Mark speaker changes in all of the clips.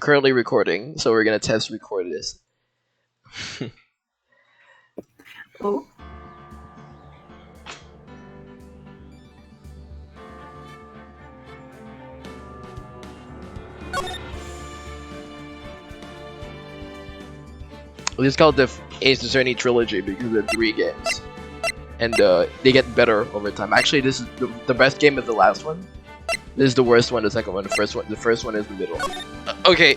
Speaker 1: currently recording, so we're gonna test record this.
Speaker 2: Oh.
Speaker 1: It's called the Ace Attorney trilogy because there are 3 games, and they get better over time. Actually, this is the best game is the last one. This is the worst one. The second one. The first one is the middle. Okay.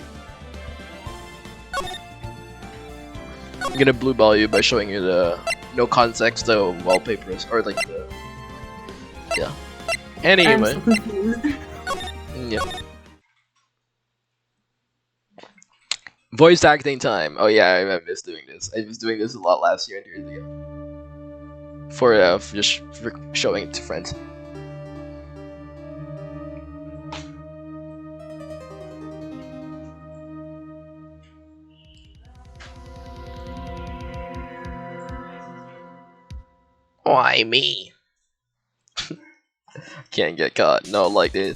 Speaker 1: I'm gonna blue ball you by showing you the no context wallpapers or like the Anyway.
Speaker 2: I'm so confused.
Speaker 1: Yep. Voice acting time. Oh yeah, I miss doing this. I was doing this a lot last year and years ago. For just for showing it to friends. Why me? Can't get caught. No, like this.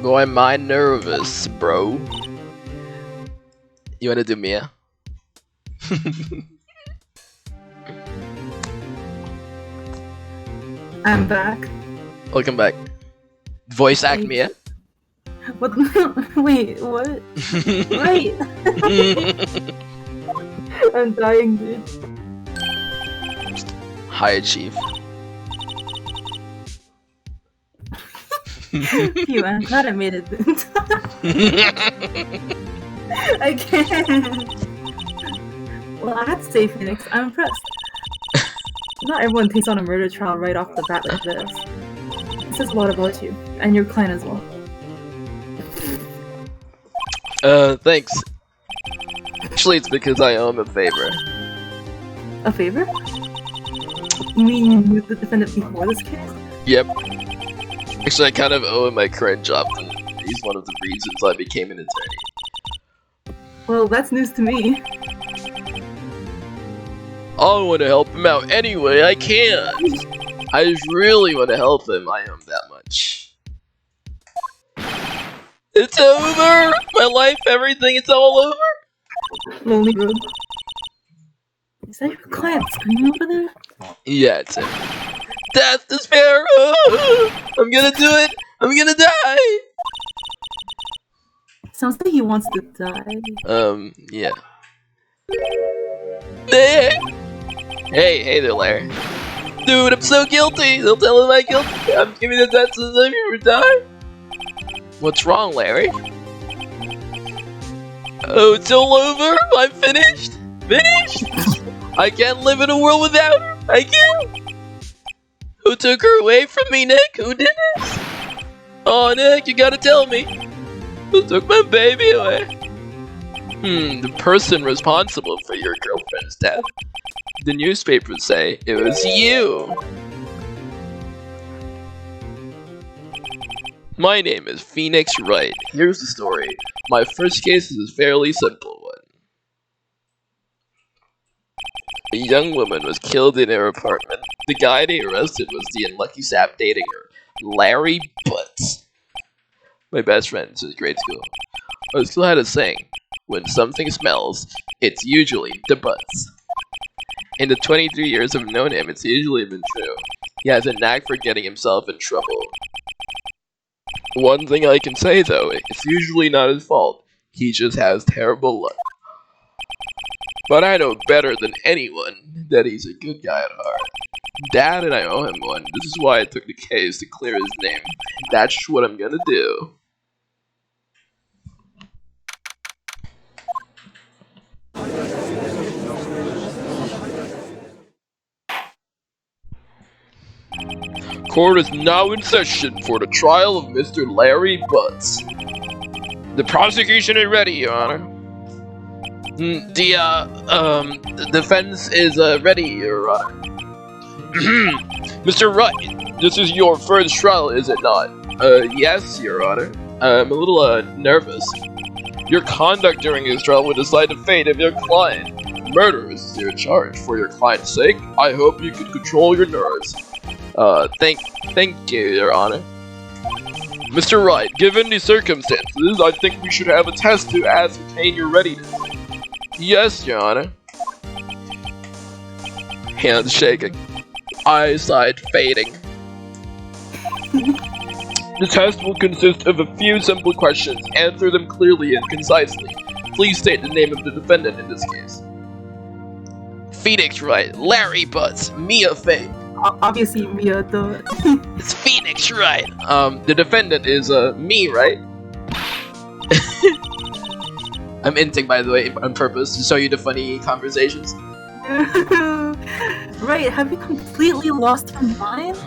Speaker 1: Boy, am I nervous, bro. You wanna do Mia?
Speaker 2: I'm back.
Speaker 1: Welcome back. Voice act Mia?
Speaker 2: What? Wait, what? Right. I'm dying, dude.
Speaker 1: Hi, Chief.
Speaker 2: Phew, I'm glad I made it. I can't. Well, I have to say, Phoenix, I'm impressed. Not everyone takes on a murder trial right off the bat like this. It says a lot about you, and your clan as well.
Speaker 1: Thanks. Actually, it's because I owe him a favor.
Speaker 2: A favor? You mean you moved the defendant before this case?
Speaker 1: Yep. Actually, I kind of owe him my current job, and he's one of the reasons I became an attorney.
Speaker 2: Well, that's news to me.
Speaker 1: I want to help him out anyway, I can! I just really want to help him, I owe him that much. It's over! My life, everything, it's all over!
Speaker 2: Lonely Road. Is that your client screaming over there?
Speaker 1: Yeah, it's him. Death, despair! I'm gonna do it! I'm gonna die!
Speaker 2: Sounds like he wants to die.
Speaker 1: Yeah. Hey there, Larry. Dude, I'm so guilty! They'll tell him I'm guilty! I'm giving the death sentence if you ever die! What's wrong, Larry? Oh, it's all over? I'm finished? Finished? I can't live in a world without her! I can't! Who took her away from me, Nick? Who did this? Oh, Nick, you gotta tell me. Who took my baby away? The person responsible for your girlfriend's death. The newspapers say it was you. My name is Phoenix Wright. Here's the story. My first case is a fairly simple one. A young woman was killed in her apartment. The guy they arrested was the unlucky sap dating her, Larry Butts. My best friend since grade school. Our school had a saying, when something smells, it's usually the butts. In the 23 years I've known him, it's usually been true. He has a knack for getting himself in trouble. One thing I can say though, it's usually not his fault. He just has terrible luck. But I know better than anyone that he's a good guy at heart. Dad and I owe him one. This is why I took the case to clear his name. That's just what I'm gonna do. Court is now in session for the trial of Mr. Larry Butts. The prosecution is ready, Your Honor. The defense is ready, Your Honor. Mr. Wright, this is your first trial, is it not? Yes, Your Honor. I'm a little nervous. Your conduct during this trial will decide the fate of your client. Murder is your charge. For your client's sake, I hope you can control your nerves. Thank you, Your Honor. Mr. Wright, given the circumstances, I think we should have a test to ascertain your readiness. Yes, Your Honor. Hands shaking. Eyesight fading. The test will consist of a few simple questions. Answer them clearly and concisely. Please state the name of the defendant in this case. Phoenix Wright, Larry Butts, Mia Fay.
Speaker 2: Obviously, Mia, the...
Speaker 1: It's Phoenix Wright. The defendant is, me, right? I'm inting, by the way, on purpose, to show you the funny conversations.
Speaker 2: Right, have you completely lost your mind?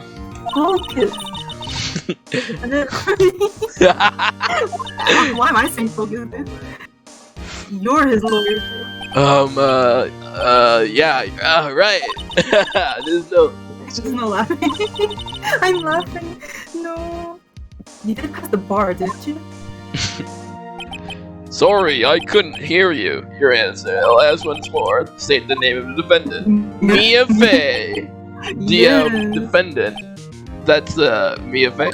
Speaker 2: Focus. And then... Why am I saying focus? You're his lawyer. Yeah, right. There's no laughing. I'm laughing. No. You did pass the bar, didn't you?
Speaker 1: Sorry, I couldn't hear you. Your answer. I'll ask once more. State the name of the defendant. Mia Fay. The defendant. That's Mia Fay.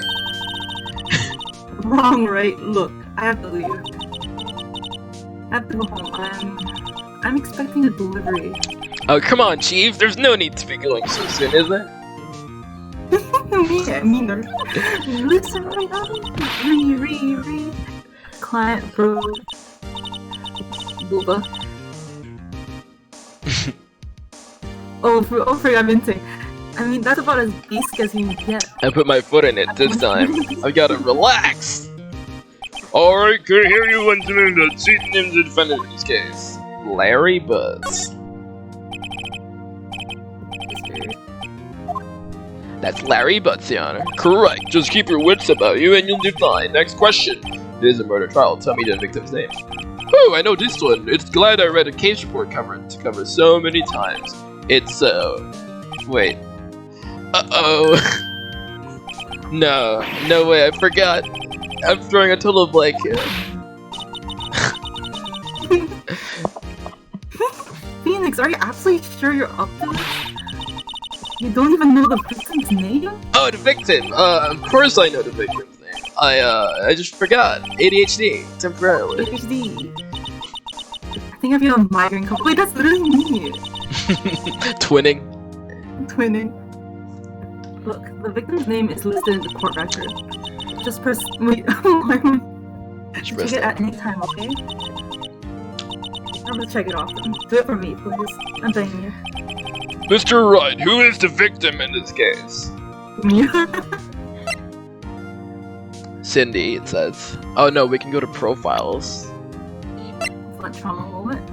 Speaker 2: Wrong, right? Look, I have to leave. I have to go home. I'm expecting a delivery.
Speaker 1: Oh, come on, Chief. There's no need to be going so soon, is there?
Speaker 2: Me nerd. Listen right now. Re. Client, bro. Booba. Oh, I'm minting. I mean, that's about as basic as you can get.
Speaker 1: I put my foot in it this time. I gotta relax. Alright, could hear you once in a minute. See the name of the defendant in this case. Larry Butts. That's Larry Butts, Your Honor. Correct. Just keep your wits about you and you'll do fine. Next question. It is a murder trial. Tell me the victim's name. Oh, I know this one. It's glad I read a case report covered so many times. It's, wait. Uh-oh. No way, I forgot. I'm throwing a total blank here.
Speaker 2: Phoenix, are you absolutely sure you're up to this? You don't even know the victim's name?
Speaker 1: Oh, the victim! Of course I know the victim's name. I just forgot. ADHD, temporarily.
Speaker 2: ADHD. I think if you have a migraine company. Wait, that's literally me!
Speaker 1: Twinning.
Speaker 2: Look, the victim's name is listed in the court record. Just press. Wait, check it at any time, okay? I'm gonna check it off. Do it for me, please. I'm begging you.
Speaker 1: Mr. Wright, who is the victim in this case?
Speaker 2: Me?
Speaker 1: Cindy, it says. Oh no, we can go to profiles.
Speaker 2: What trauma moment?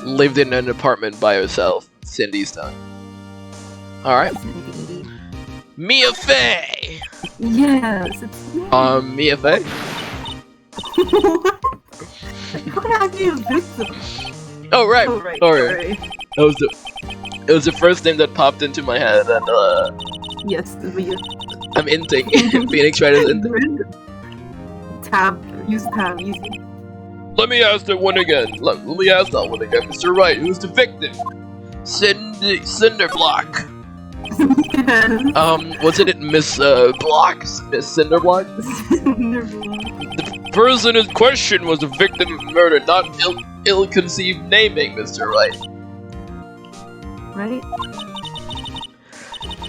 Speaker 1: Lived in an apartment by herself. Cindy's done. Alright. Mia Fay!
Speaker 2: Yes, it's me.
Speaker 1: Mia Fay?
Speaker 2: How can I be a victim?
Speaker 1: Oh right.
Speaker 2: Sorry.
Speaker 1: It was the first name that popped into my head, and
Speaker 2: yes, weird.
Speaker 1: I'm inting. Phoenix Wright is inting.
Speaker 2: Use tab, easy.
Speaker 1: Let me ask that one again. Mr. Wright, who's the victim? Cinderblock.
Speaker 2: Yes.
Speaker 1: Wasn't it Miss Blocks? Miss Cinderblock? The person in question was a victim of murder, not ill-conceived naming, Mr. Wright.
Speaker 2: Right?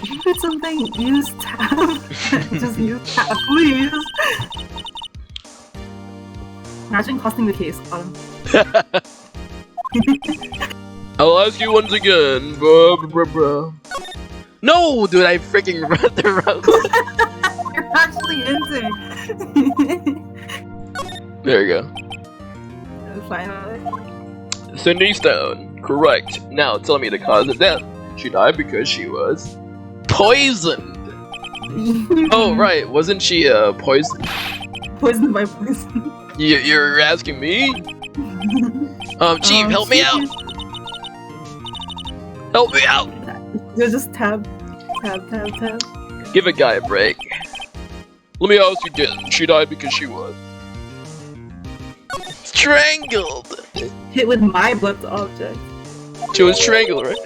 Speaker 2: If you put something, use tab. Just use tab, please. Imagine costing the case, Autumn.
Speaker 1: I'll ask you once again. No, dude, I freaking read the route.
Speaker 2: You're actually into.
Speaker 1: There you go.
Speaker 2: Finally.
Speaker 1: Cindy Stone, correct. Now tell me the cause of death. She died because she was Poisoned! Oh, right, wasn't she poisoned?
Speaker 2: Poisoned by poison.
Speaker 1: You're asking me? Chief, help me out! Help me out!
Speaker 2: You just tab.
Speaker 1: Give a guy a break. Let me ask you again. She died because she was strangled!
Speaker 2: Hit with my blunt object.
Speaker 1: She was strangled, right?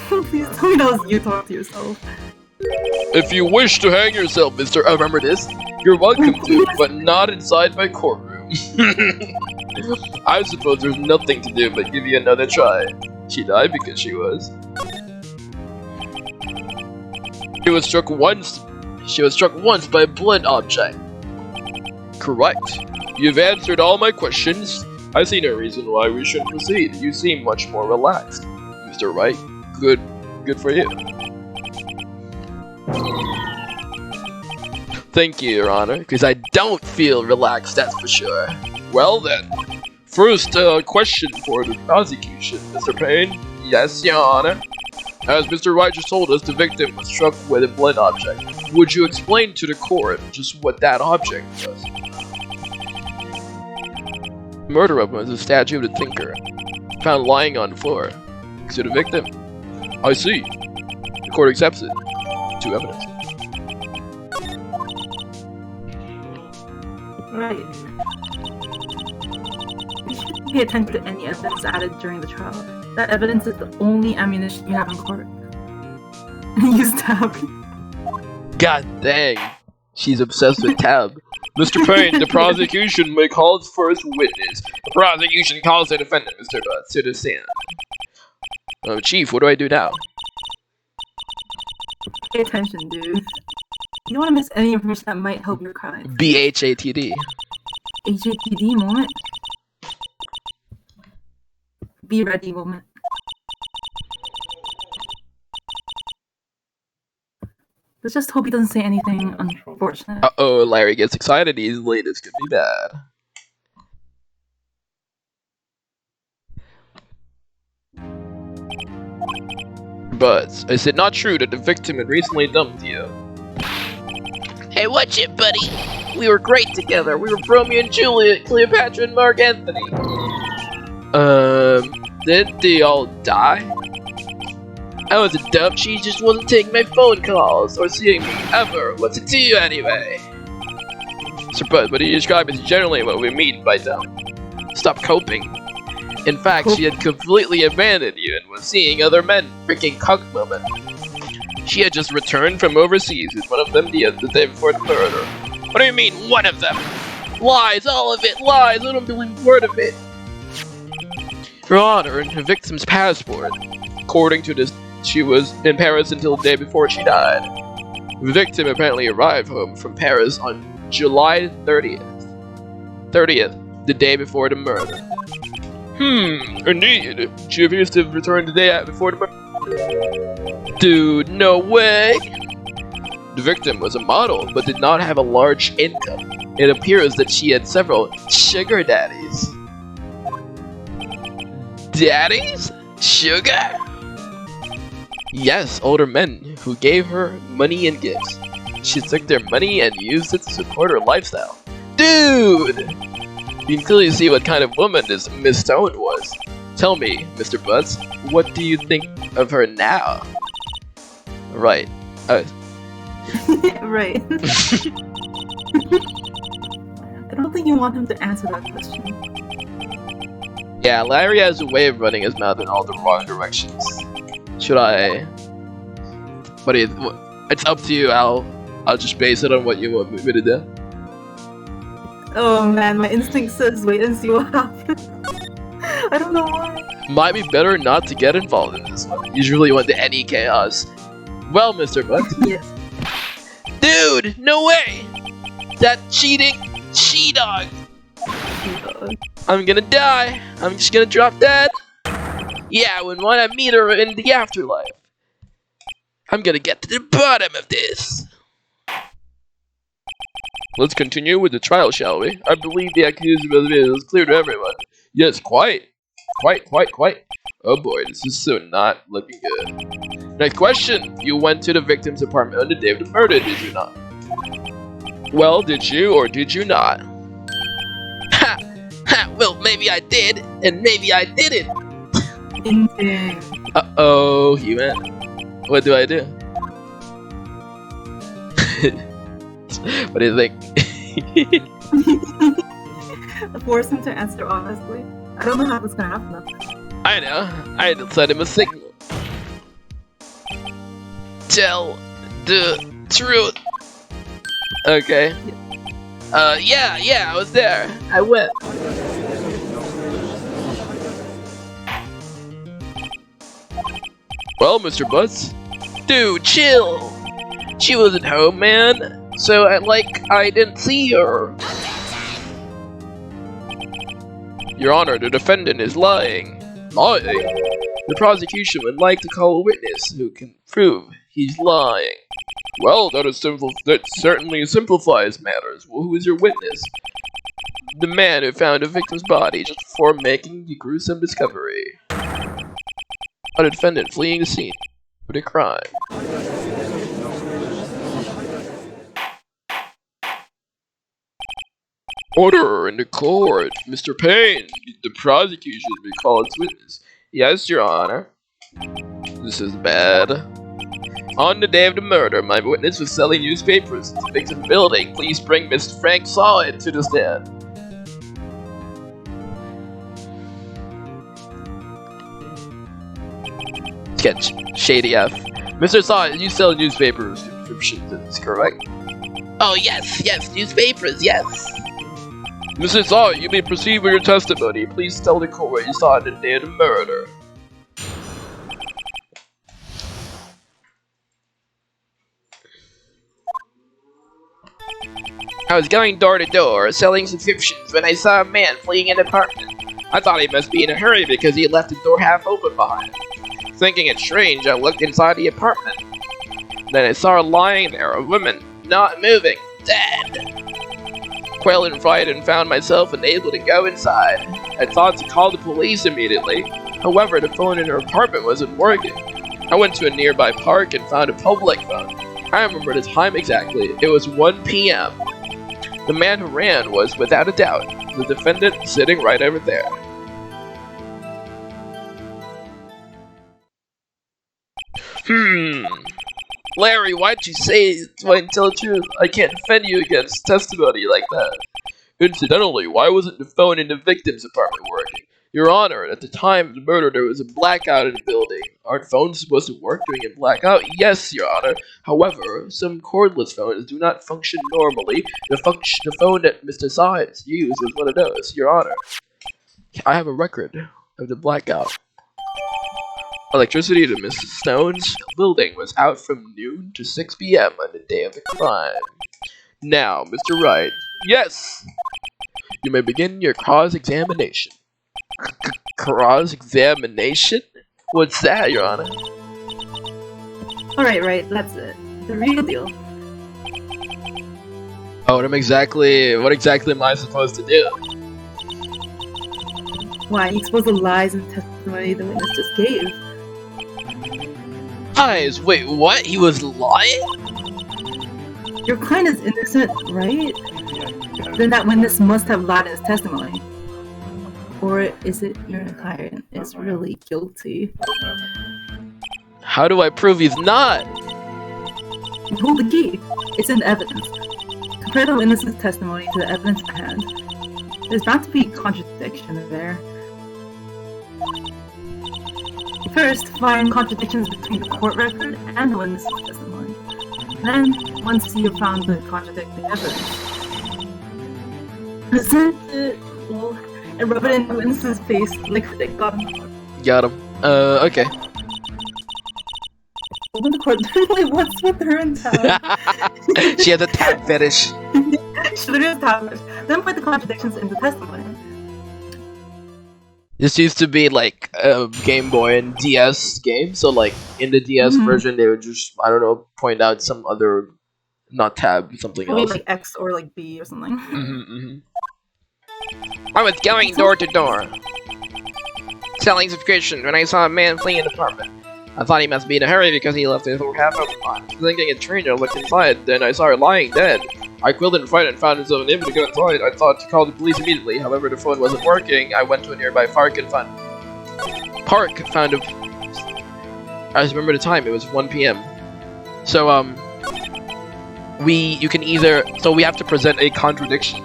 Speaker 2: Please tell me that was you talking to yourself.
Speaker 1: If you wish to hang yourself, mister, remember this? You're welcome to, but not inside my courtroom. I suppose there's nothing to do but give you another try. She died because she was. She was struck once by a blunt object. Correct. You've answered all my questions. I see no reason why we shouldn't proceed. You seem much more relaxed, Mr. Wright. Good for you. Thank you, Your Honor, because I don't feel relaxed, that's for sure. Well then, first question for the prosecution, Mr. Payne. Yes, Your Honor. As Mr. Wright just told us, the victim was struck with a blunt object. Would you explain to the court just what that object was? The murder weapon was a statue of the thinker, found lying on the floor. To the victim. I see. The court accepts it. To evidence.
Speaker 2: Right. You shouldn't pay attention to any evidence added during the trial. That evidence is the only ammunition you have in court. Use tab.
Speaker 1: God dang. She's obsessed with tab. Mr. Payne, the prosecution may call its first witness. The prosecution calls the defendant, Mr. Butts, to the stand. Chief, what do I do now?
Speaker 2: Pay attention, dude. You don't want to miss any information that might help your crime.
Speaker 1: BHATD.
Speaker 2: HATD moment. Be ready moment. Let's just hope he doesn't say anything unfortunate.
Speaker 1: Uh-oh, Larry gets excited easily. This could be bad. But is it not true that the victim had recently dumped you? Hey, watch it, buddy. We were great together. We were Romeo and Juliet, Cleopatra and Mark Anthony. Did they all die? I was a dump. She just wasn't taking my phone calls or seeing me ever. What's it to you anyway? Sir Bud, what do you describe as generally what we mean by dump? Stop coping. In fact, she had completely abandoned you and was seeing other men, freaking cuck women. She had just returned from overseas with one of them the day before the murder. What do you mean, one of them? Lies, all of it, lies, I don't believe a word of it. Your Honor, and the victim's passport. According to this, she was in Paris until the day before she died. The victim apparently arrived home from Paris on July 30th, the day before the murder. Indeed. She appears to have returned the day before the murder. Dude, no way! The victim was a model, but did not have a large income. It appears that she had several sugar daddies. Daddies? Sugar? Yes, older men who gave her money and gifts. She took their money and used it to support her lifestyle. Dude! You can clearly see what kind of woman this Miss Stone was. Tell me, Mr. Butts, what do you think of her now? Right.
Speaker 2: Right. I don't think you want him to answer that question.
Speaker 1: Yeah, Larry has a way of running his mouth in all the wrong directions. Should I? What do you? It's up to you, Al. I'll just base it on what you want me to do.
Speaker 2: Oh man, my instinct says wait and see what happens. I don't know why.
Speaker 1: Might be better not to get involved in this one. You really want any chaos. Well, Mr. Butts.
Speaker 2: Yes.
Speaker 1: Dude, no way! That cheating she-dog! I'm gonna die. I'm just gonna drop dead. Yeah, when I meet her in the afterlife. I'm gonna get to the bottom of this. Let's continue with the trial, shall we? I believe the accused is clear to everyone. Yes, quite. Quite. Oh boy, this is so not looking good. Next question. You went to the victim's apartment on the day of the murder, did you not? Well, did you or did you not? Ha! Ha! Well, maybe I did, and maybe I didn't. Uh-oh, he went. What do I do? What do you think?
Speaker 2: Force him to answer honestly. I don't know how this is gonna happen though.
Speaker 1: I know. I had to send him a signal. Tell the truth. Okay. Yeah, I was there. I went. Well, Mr. Butts. Dude, chill. She wasn't home, man. So, I didn't see her. Your Honor, the defendant is lying. Lying? The prosecution would like to call a witness who can prove he's lying. Well, that certainly simplifies matters. Well, who is your witness? The man who found a victim's body just before making the gruesome discovery. A defendant fleeing the scene of a crime. Order in the court. Mr. Payne, the prosecution may call its witness. Yes, Your Honor. This is bad. On the day of the murder, my witness was selling newspapers in the victim building. Please bring Mr. Frank Solid to the stand. Sketch. Shady F. Mr. Solid, you sell newspapers subscriptions, is correct? Oh, yes, newspapers, yes. Mr. Solid, you may proceed with your testimony. Please tell the court what you saw on the day of the murder. I was going door to door, selling subscriptions, when I saw a man fleeing an apartment. I thought he must be in a hurry because he had left the door half open behind him. Thinking it strange, I looked inside the apartment. Then I saw her lying there, a woman, not moving, dead. Quailed and frightened and found myself unable to go inside. I thought to call the police immediately. However, the phone in her apartment wasn't working. I went to a nearby park and found a public phone. I remember the time exactly. It was 1 p.m. The man who ran was, without a doubt, the defendant sitting right over there. Larry, why'd you say and tell the truth? I can't defend you against testimony like that. Incidentally, why wasn't the phone in the victim's apartment working? Your Honor, at the time of the murder, there was a blackout in the building. Aren't phones supposed to work during a blackout? Yes, Your Honor. However, some cordless phones do not function normally. The phone that Mr. Sides used was one of those, Your Honor. I have a record of the blackout. Electricity to Mrs. Stone's building was out from noon to 6 p.m. on the day of the crime. Now, Mr. Wright. Yes! You may begin your cross-examination. Cross-examination? What's that, Your Honor?
Speaker 2: Alright, right, that's it. The real deal.
Speaker 1: Oh, what exactly am I supposed to do?
Speaker 2: Why, expose the lies and testimony the witness just gave.
Speaker 1: Lies? Wait, what? He was lying?
Speaker 2: Your client is innocent, right? Then that witness must have lied in his testimony. Or is it your client is really guilty?
Speaker 1: How do I prove he's not?
Speaker 2: You hold the key. It's in evidence. Compare the witness's testimony to the evidence at hand. There's bound to be contradiction there. First, find contradictions between the court record and the witness's testimony. Then, once you've found the contradicting evidence, present it and rub it in the witness's face like they got him.
Speaker 1: Got him. Okay.
Speaker 2: Open the court. Like, what's with her and tab?
Speaker 1: She has a tab fetish.
Speaker 2: She literally has tab fetish. Then put the contradictions in the testimony.
Speaker 1: This used to be like a Game Boy and DS game, so like in the DS version they would just, I don't know, point out some other, not tab, something
Speaker 2: Maybe
Speaker 1: else.
Speaker 2: like X or like B or something.
Speaker 1: I was going door to door. selling subscription when I saw a man fleeing an apartment. I thought he must be in a hurry because he left his door half open. Thinking a stranger looked inside, then I saw her lying dead. I quilled in fright and found his own image to go inside. I thought to call the police immediately. However, the phone wasn't working. I went to a nearby park and found a... I just remember the time. It was 1 p.m. So we have to present a contradiction.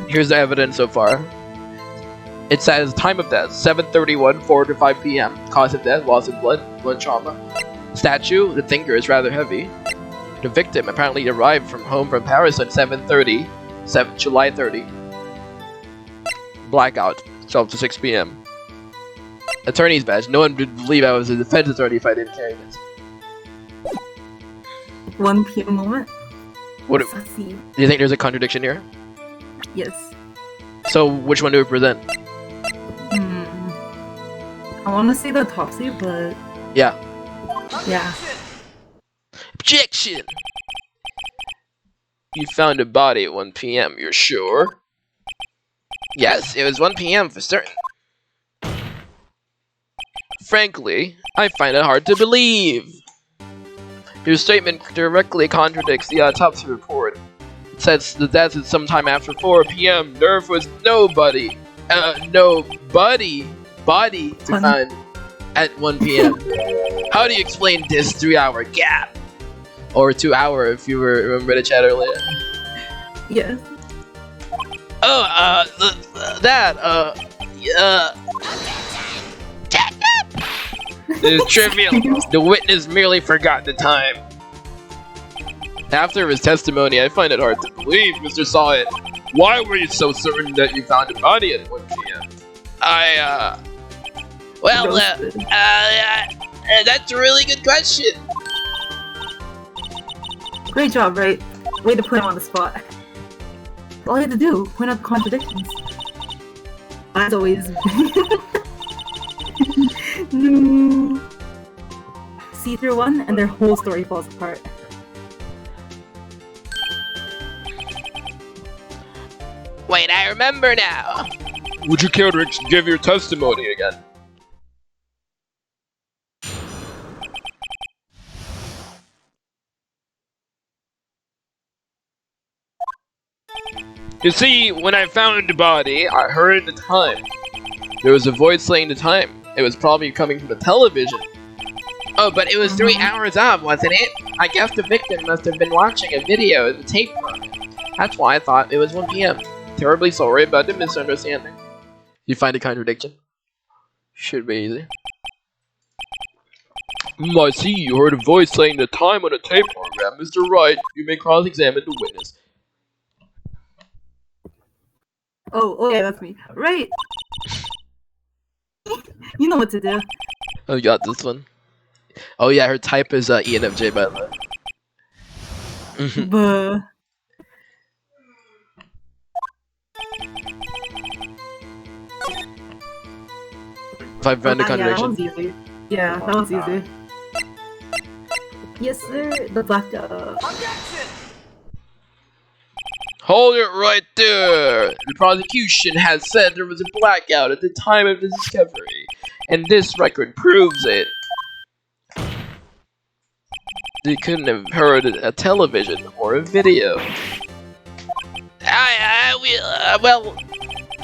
Speaker 1: Here's the evidence so far. It says time of death 7:31, 4 to 5 p.m. Cause of death loss of blood trauma. Statue, the thinker is rather heavy. The victim apparently arrived home from Paris at 7:30, July 30. Blackout 12 to 6 p.m. Attorney's badge. No one would believe I was a defense attorney if I didn't carry this.
Speaker 2: 1 p.m. moment.
Speaker 1: What? Do you think there's a contradiction here?
Speaker 2: Yes.
Speaker 1: So which one do we present?
Speaker 2: I want to say the autopsy, but
Speaker 1: yeah. Objection! You found a body at 1 p.m. You're sure? Yes, it was 1 p.m. for certain. Frankly, I find it hard to believe. Your statement directly contradicts the autopsy report. It says the death is sometime after 4 p.m. There was no body to find at 1 p.m. How do you explain this 3-hour gap? Or 2 hour if you remember the chat earlier.
Speaker 2: Yes.
Speaker 1: Oh, It's trivial. The witness merely forgot the time. After his testimony, I find it hard to believe, Mr. Sawit. Why were you so certain that you found a body at 1 p.m.? That's a really good question.
Speaker 2: Great job, Wright. Way to put him on the spot. All you had to do, point out the contradictions. As always. No. See through one, and their whole story falls apart.
Speaker 1: Wait, I remember now. Would you care to give your testimony again? You see, when I found the body, I heard the time. There was a voice saying the time. It was probably coming from the television. Oh, but it was 3 hours up, wasn't it? I guess the victim must have been watching a video of the tape program. That's why I thought it was 1 p.m. Terribly sorry about the misunderstanding. You find a contradiction? Should be easy. I see you heard a voice saying the time on a tape program. Mr. Wright, you may cross-examine the witness.
Speaker 2: Oh, yeah, that's me. Right. You know what to do.
Speaker 1: Oh, you got this one. Oh yeah, her type is ENFJ by the way.
Speaker 2: Buh.
Speaker 1: If I found a contradiction.
Speaker 2: Yeah, that was easy. Yes, sir. The blackout.
Speaker 1: Hold it right there! The prosecution has said there was a blackout at the time of the discovery, and this record proves it. They couldn't have heard a television or a video. Well...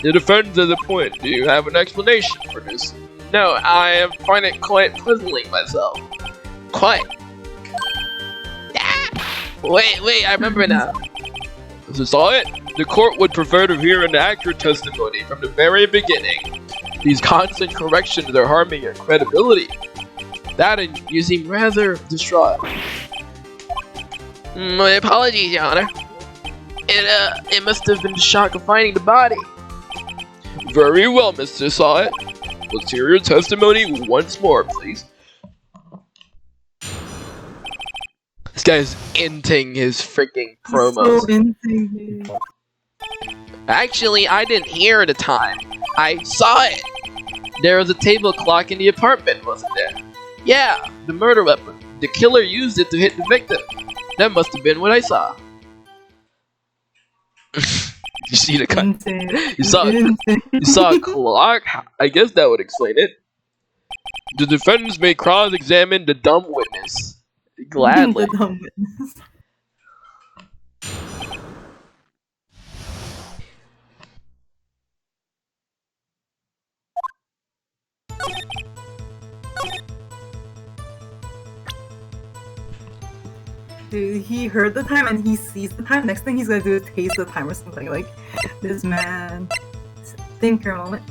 Speaker 1: The defense has a point. Do you have an explanation for this? No, I find it quite puzzling myself. Quite. Wait, I remember now. Mr. Sawit, the court would prefer to hear an accurate testimony from the very beginning. These constant corrections are harming your credibility. That and you seem rather distraught. My apologies, Your Honor. It must have been the shock of finding the body. Very well, Mr. Sawit. Let's hear your testimony once more, please. This guy's inting his freaking promos.
Speaker 2: So
Speaker 1: Actually, I didn't hear the time. I saw it. There was a table clock in the apartment, wasn't there? Yeah, the murder weapon. The killer used it to hit the victim. That must have been what I saw. You see the cut?
Speaker 2: Insane.
Speaker 1: You saw a clock? I guess that would explain it. The defendants may cross-examine the dumb witness. Gladly.
Speaker 2: The dumb witness. Dude, he heard the time and he sees the time. Next thing he's gonna do is taste the time or something. Like, this man. Think for a moment.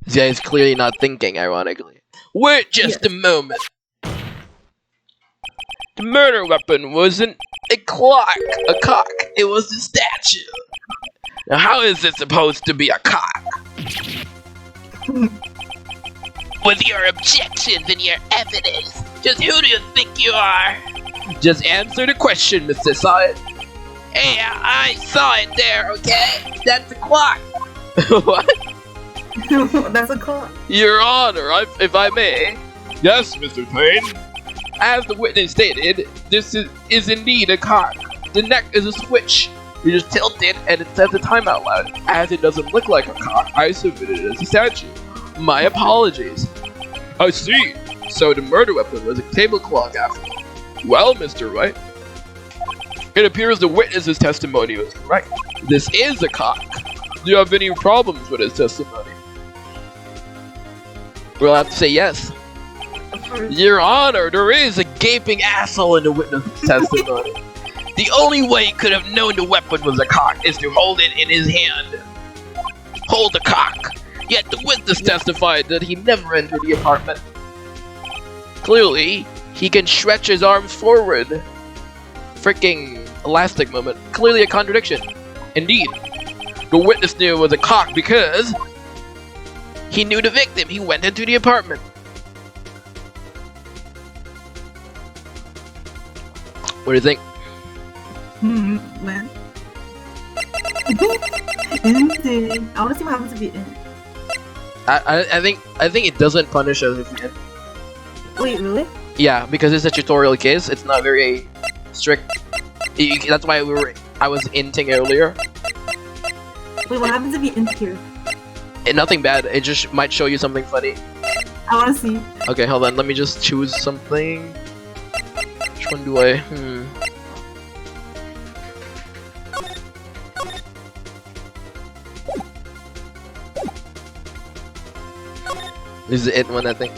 Speaker 1: This guy is clearly not thinking, ironically. Wait just a moment. The murder weapon wasn't a clock, a cock. It was a statue. Now how is it supposed to be a cock? With your objections and your evidence, just who do you think you are? Just answer the question, Mr. Science. Hey, I saw it there, okay? That's a clock. What?
Speaker 2: That's a clock.
Speaker 1: Your Honor, if I may. Yes, Mr. Payne. As the witness stated, this is indeed a cock. The neck is a switch. You just tilt it and it says the time out loud. As it doesn't look like a cock, I submitted it as a statue. My apologies. I see. So the murder weapon was a table clock after all. Well, Mr. Wright, it appears the witness's testimony was correct. This is a cock. Do you have any problems with his testimony? We'll have to say yes. Your Honor, there is a gaping asshole in the witness's testimony. The only way he could have known the weapon was a cock is to hold it in his hand. Hold the cock. Yet the witness testified that he never entered the apartment. Clearly, he can stretch his arms forward. Freaking elastic moment. Clearly a contradiction. Indeed, the witness knew it was a cock because he knew the victim. He went into the apartment. What do you think?
Speaker 2: Man. Insane. I wanna see what happens if you end.
Speaker 1: I think it doesn't punish us if we end.
Speaker 2: Wait, really?
Speaker 1: Yeah, because it's a tutorial case. It's not very strict. That's why I was inting earlier.
Speaker 2: Wait, what happens if you end here?
Speaker 1: Nothing bad. It just might show you something funny.
Speaker 2: I wanna see.
Speaker 1: Okay, hold on. Let me just choose something. Which one do I? This is it one, I think.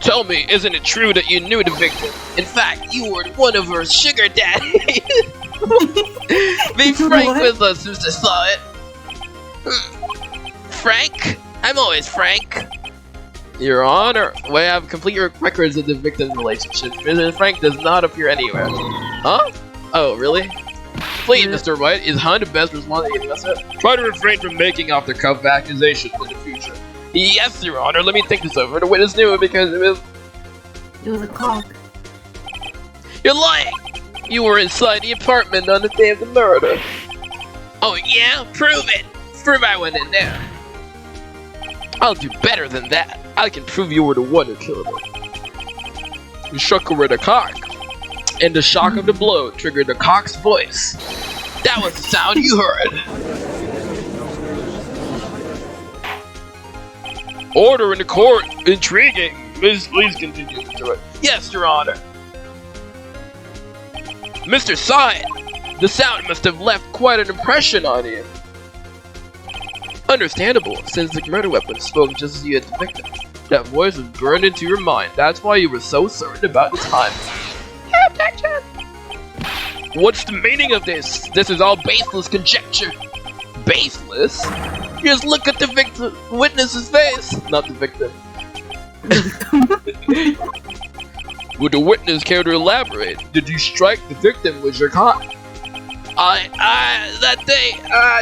Speaker 1: Tell me, isn't it true that you knew the victim? In fact, you were one of her sugar daddies. Be frank with us, Mr. Saw It. Frank? I'm always frank. Your Honor, we have complete records of the victim's relationship. Mr. Frank does not appear anywhere. Huh? Oh, really? Please, Mr. Wright, is Han the best responding investor? Try to refrain from making off-the-cuff accusations in the future. Yes, Your Honor, let me think this over. The witness knew it because it was
Speaker 2: a cock.
Speaker 1: You're lying! You were inside the apartment on the day of the murder. Oh yeah? Prove it! Prove I went in there. I'll do better than that. I can prove you were the one who killed her. You struck her with a cock, and the shock of the blow triggered the cock's voice. That was the sound you heard. Order in the court! Intriguing! Please continue, Mr. Wright. Yes, Your Honor. Mr. Science, the sound must have left quite an impression on you. Understandable, since the murder weapon spoke just as you had the victim. That voice was burned into your mind. That's why you were so certain about the time. Objection! What's the meaning of this? This is all baseless conjecture. Baseless? Just look at the witness's face. Not the victim. Would the witness care to elaborate? Did you strike the victim with your cock? That day,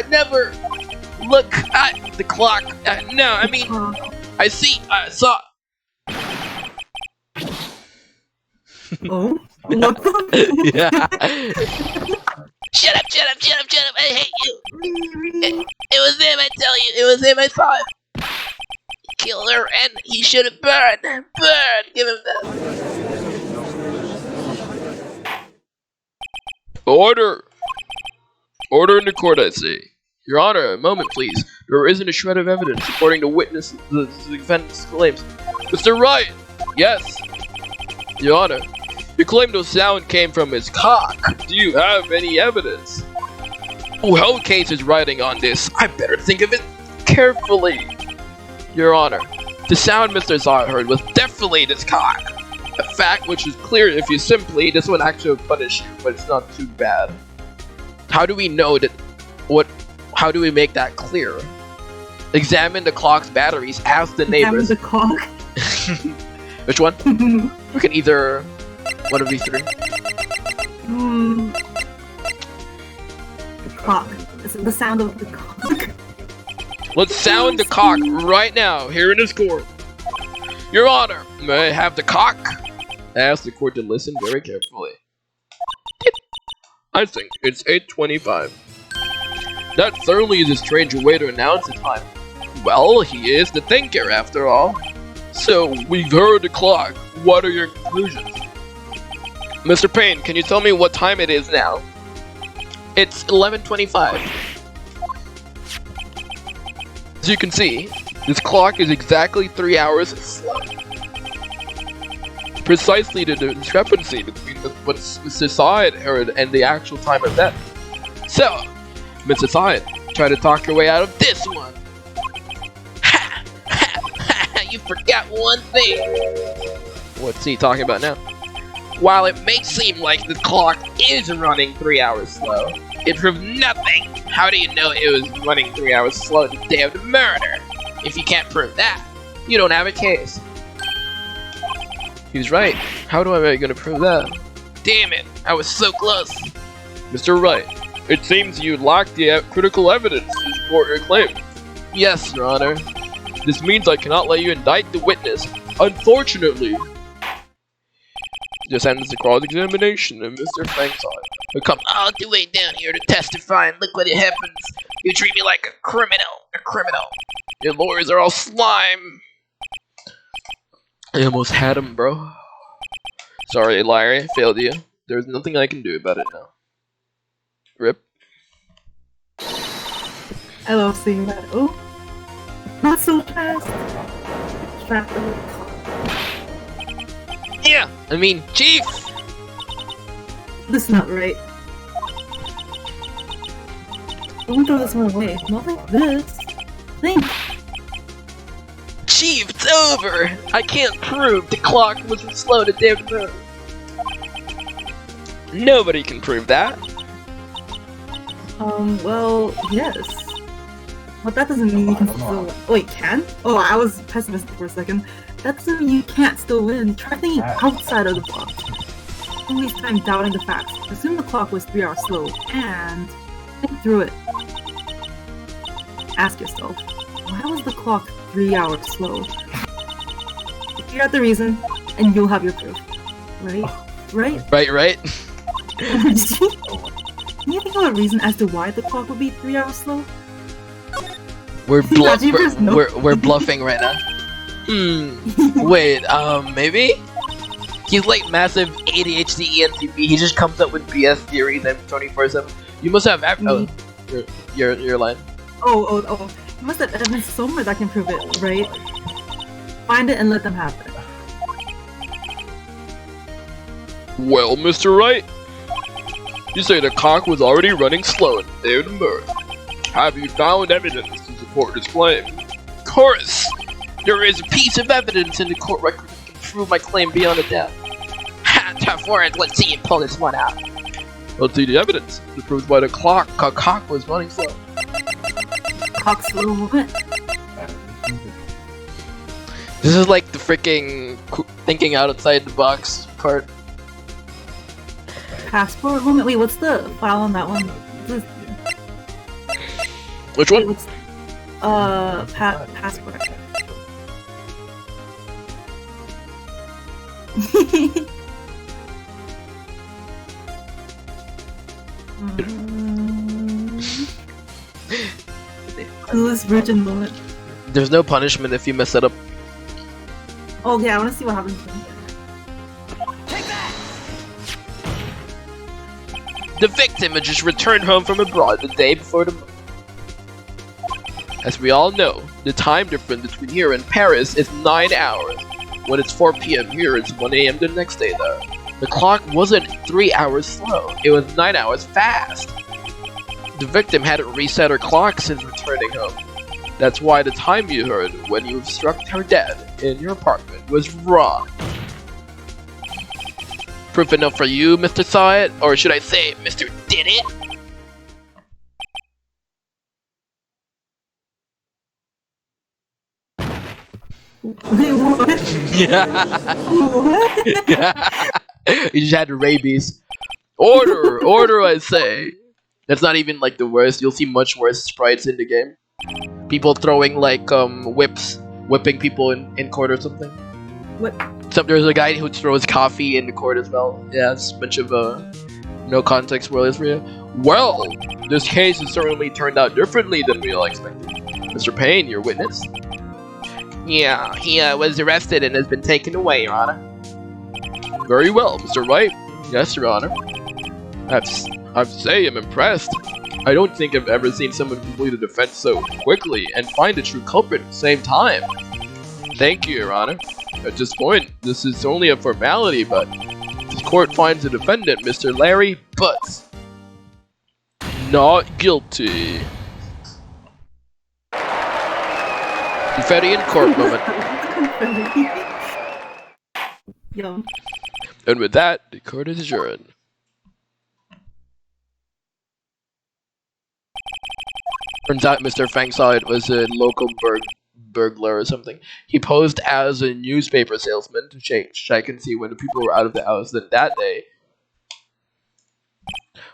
Speaker 1: never look at the clock. No, I mean, I saw.
Speaker 2: Oh? What the?
Speaker 1: Yeah. Shut up! I hate you. It was him, I tell you. It was him, I saw him. Kill her and he should have burned. Burn! Give him that. Order! Order in the court, I say. Your Honor, a moment, please. There isn't a shred of evidence according to witness the defendant's claims. Mr. Wright! Yes! Your Honor, you claim no sound came from his cock. Do you have any evidence? Oh, hell case is writing on this. I better think of it carefully. Your Honor, the sound Mr. Zod heard was definitely his cock. A fact which is clear if you simply, this would actually punish you, but it's not too bad. How do we know that, how do we make that clear? Examine the clock's batteries, ask the neighbors.
Speaker 2: Examine the clock?
Speaker 1: Which one? We can either, one of these three.
Speaker 2: The clock. Is it the sound of the clock?
Speaker 1: Let's sound the cock right now, here in this court. Your Honor, may I have the cock? I asked the court to listen very carefully. I think it's 8:25. That certainly is a strange way to announce the time. Well, he is the thinker after all. So, we've heard the clock. What are your conclusions? Mr. Payne, can you tell me what time it is now? It's 11:25. As you can see, this clock is exactly 3 hours slow. Precisely the discrepancy between what Mr. Side heard and the actual time of death. So, Mr. Side, try to talk your way out of this one. Ha! Ha! Ha! You forgot one thing. What's he talking about now? While it may seem like the clock is running 3 hours slow, it proved nothing. How do you know it was running 3 hours slow the day of the murder? If you can't prove that, you don't have a case. He was right. How am I gonna prove that? Damn it, I was so close. Mr. Wright, it seems you lack the critical evidence to support your claim. Yes, Your Honor. This means I cannot let you indict the witness. Unfortunately. This ends the cross-examination of Mr. Frankside. He'll come all the way down here to testify, and look what happens. You treat me like a criminal. Your lawyers are all slime. I almost had him, bro. Sorry, Larry, I failed you. There's nothing I can do about it now. Rip.
Speaker 2: I love seeing that. Oh, not so fast. Trapped in the car.
Speaker 1: Yeah, I mean, Chief!
Speaker 2: This is not right. Don't throw this one away. Not like this. Think.
Speaker 1: Chief, it's over! I can't prove the clock wasn't slow to damn murder. Nobody can prove that.
Speaker 2: Well, yes. But that doesn't mean you can still... Wait, can? Oh, I was pessimistic for a second. That doesn't mean you can't still win. Try thinking outside of the clock. Don't waste time doubting the facts. Assume the clock was 3 hours slow, and think through it. Ask yourself, why was the clock 3 hours slow? Figure out the reason, and you'll have your proof. Right?
Speaker 1: Right.
Speaker 2: Can you think of a reason as to why the clock would be 3 hours slow?
Speaker 1: We're bluffing right now. Wait, maybe? He's like massive ADHD ENTP. He just comes up with BS theories and 24/7. You must have your line.
Speaker 2: Oh. You must have evidence somewhere that can prove it, right? Find it and let them have it.
Speaker 1: Well, Mr. Wright, you say the clock was already running slow at the day of the murder. Have you found evidence to support this claim? Of course! There is a piece of evidence in the court record that can prove my claim beyond a doubt. Ha! Tough word, let's see you pull this one out. Let's see the evidence. It proves why the clock was running slow.
Speaker 2: Clock slow movement.
Speaker 1: This is like the freaking thinking outside the box part.
Speaker 2: Passport movement? Wait, what's the file on that one?
Speaker 1: Which one?
Speaker 2: Passport. Clueless virgin moment.
Speaker 1: There's no punishment if you mess it up.
Speaker 2: Oh yeah, I wanna see what happens then.
Speaker 1: The victim had just returned home from abroad the day before the... As we all know, the time difference between here and Paris is 9 hours. When it's 4 p.m. here, it's 1 a.m. the next day there. The clock wasn't 3 hours slow, it was 9 hours fast. The victim hadn't reset her clock since returning home. That's why the time you heard when you struck her dead in your apartment was wrong. Proof enough for you, Mr. Saw It? Or should I say, Mr. Did It?
Speaker 2: Wait, what? What?
Speaker 1: You just had rabies. Order, I say. That's not even like the worst. You'll see much worse sprites in the game. People throwing like whipping people in court or something.
Speaker 2: What?
Speaker 1: There's a guy who throws coffee in the court as well. Yeah, it's a bunch of no context spoilers for you. Well, this case has certainly turned out differently than we all expected. Mr. Payne, your witness. Yeah, he was arrested and has been taken away, Your Honor. Very well, Mr. Wright. Yes, Your Honor. I have to say, I'm impressed. I don't think I've ever seen someone complete a defense so quickly and find a true culprit at the same time. Thank you, Your Honor. At this point, this is only a formality, but this court finds the defendant, Mr. Larry Butts, not guilty. Confetti in court moment.
Speaker 2: Yum.
Speaker 1: And with that, the court is adjourned. Turns out Mr. Fang Saw It was a local burglar or something. He posed as a newspaper salesman to check and see when the people were out of the house. Then that day,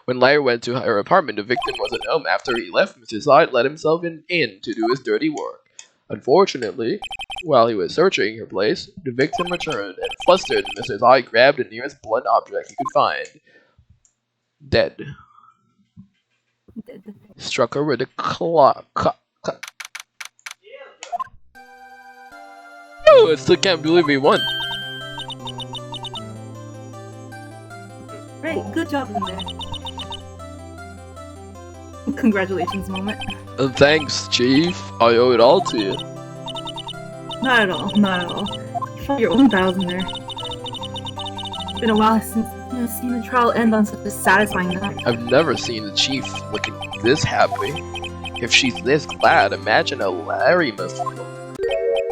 Speaker 1: when Larry went to her apartment, the victim wasn't home. After he left, Mr. Saw It let himself in to do his dirty work. Unfortunately, while he was searching her place, the victim returned, and flustered, Mr. Saw It grabbed the nearest blunt object he could find. Dead. Struck her with a clock. Oh, I still can't believe he won.
Speaker 2: Right, good job in there. Congratulations moment.
Speaker 1: Thanks, Chief. I owe it all to you.
Speaker 2: Not at all, not at all. You fought your own battles in there. It's been a while since I've seen the trial end on such a satisfying note.
Speaker 1: I've never seen the Chief looking this happy. If she's this glad, imagine how Larry must feel.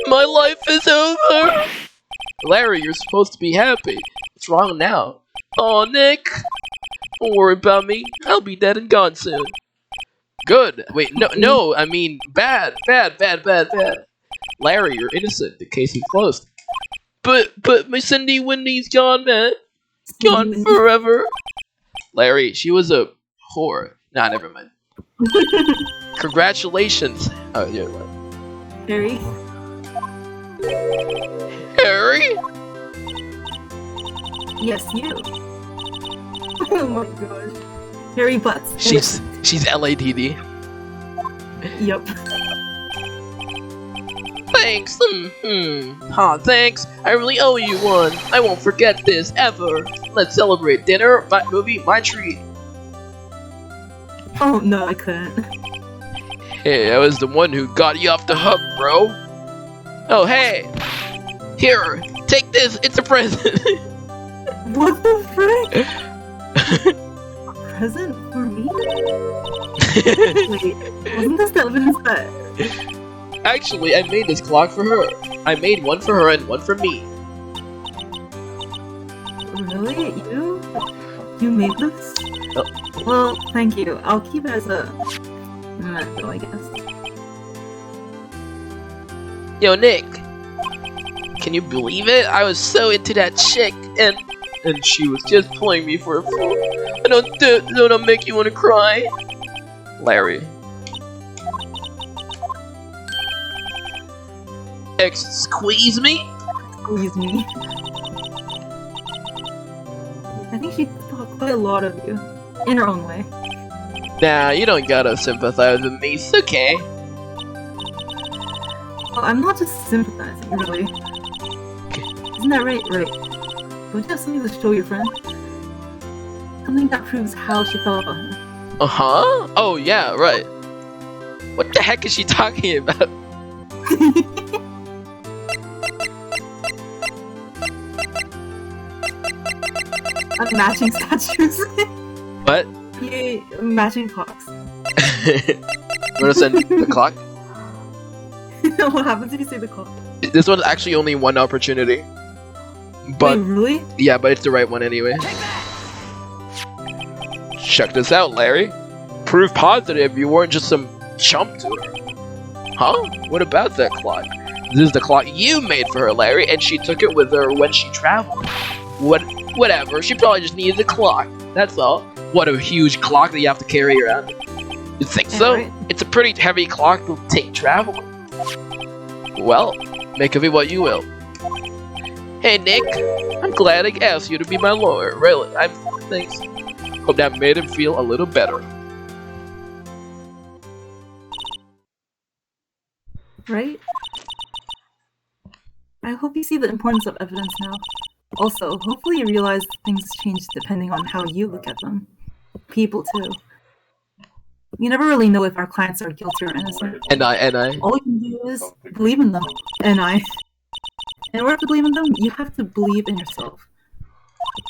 Speaker 1: My life is over! Larry, you're supposed to be happy. What's wrong now? Oh, Nick! Don't worry about me. I'll be dead and gone soon. Good. Wait, no, I mean bad. Larry, you're innocent. The case is closed. But my Cindy Wendy's gone, man. Gone forever. Larry, she was a whore. Nah, never mind. Congratulations. Oh, yeah.
Speaker 2: Harry?
Speaker 1: Harry?
Speaker 2: Yes, you. Oh my gosh. Harry Butts.
Speaker 1: She's LADD.
Speaker 2: Yep.
Speaker 1: Thanks. Aw, thanks. I really owe you one. I won't forget this ever. Let's celebrate dinner, my movie, my treat.
Speaker 2: Oh no, I couldn't.
Speaker 1: Hey, I was the one who got you off the hook, bro. Oh, hey. Here, take this. It's a present.
Speaker 2: What the frick? A present for me? Wait, wasn't this the evidence that...
Speaker 1: Actually, I made this clock for her. I made one for her and one for me.
Speaker 2: Really? You made this?
Speaker 1: Oh.
Speaker 2: Well, thank you. I'll keep it as a memento, I guess.
Speaker 1: Yo, Nick. Can you believe it? I was so into that chick, and she was just playing me for a fool. I don't make you want to cry. Larry. Squeeze me?
Speaker 2: Squeeze me. I think she thought quite a lot of you. In her own way.
Speaker 1: Nah, you don't gotta sympathize with me. It's okay.
Speaker 2: Well, I'm not just sympathizing, really. Isn't that right? Right. Don't you have something to show your friend? Something that proves how she felt about him.
Speaker 1: Uh-huh? Oh, yeah, right. What the heck is she talking about?
Speaker 2: Matching statues.
Speaker 1: What?
Speaker 2: Yay, matching clocks.
Speaker 1: You wanna send the clock?
Speaker 2: What happens if you say the clock?
Speaker 1: This one's actually only one opportunity. But,
Speaker 2: wait, really?
Speaker 1: yeah, but it's the right one anyway. Check this out, Larry. Proof positive you weren't just some chump to her. Huh? What about that clock? This is the clock you made for her, Larry, and she took it with her when she traveled. Whatever, she probably just needed a clock. That's all. What a huge clock that you have to carry around. You think so?
Speaker 2: Right.
Speaker 1: It's a pretty heavy clock to take traveling. Well, make of it what you will. Hey, Nick. I'm glad I asked you to be my lawyer. Really, thanks. Hope that made him feel a little better.
Speaker 2: Right? I hope you see the importance of evidence now. Also, hopefully you realize things change depending on how you look at them. People, too. You never really know if our clients are guilty or innocent.
Speaker 1: And I.
Speaker 2: All you can do is believe in them. In order to believe in them, you have to believe in yourself.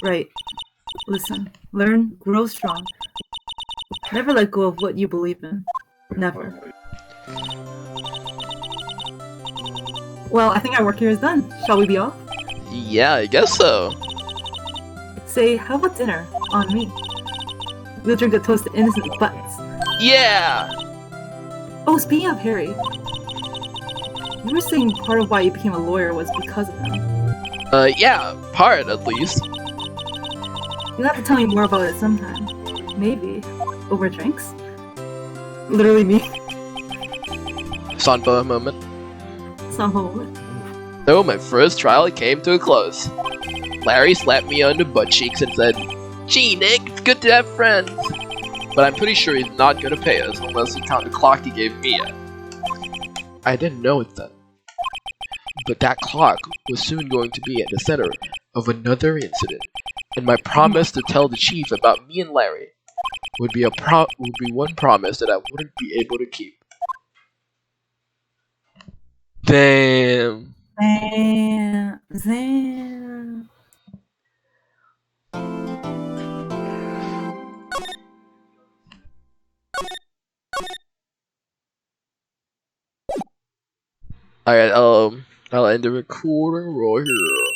Speaker 2: Right. Listen, learn, grow strong. Never let go of what you believe in. Never. Well, I think our work here is done. Shall we be off?
Speaker 1: Yeah, I guess so.
Speaker 2: Say, how about dinner? On me. We'll drink a toast to innocent butts.
Speaker 1: Yeah!
Speaker 2: Oh, speaking of Harry, you were saying part of why you became a lawyer was because of him.
Speaker 1: Yeah, part at least.
Speaker 2: You'll have to tell me more about it sometime. Maybe. Over drinks? Literally me.
Speaker 1: Sanpa moment.
Speaker 2: Somehow.
Speaker 1: So my first trial came to a close. Larry slapped me on the butt cheeks and said, "Gee, Nick, it's good to have friends." But I'm pretty sure he's not gonna pay us unless we count the clock he gave Mia. I didn't know it then. But that clock was soon going to be at the center of another incident, and my promise to tell the chief about me and Larry would be one promise that I wouldn't be able to keep. Damn.
Speaker 2: Zam.
Speaker 1: Alright, I'll end the recording right here.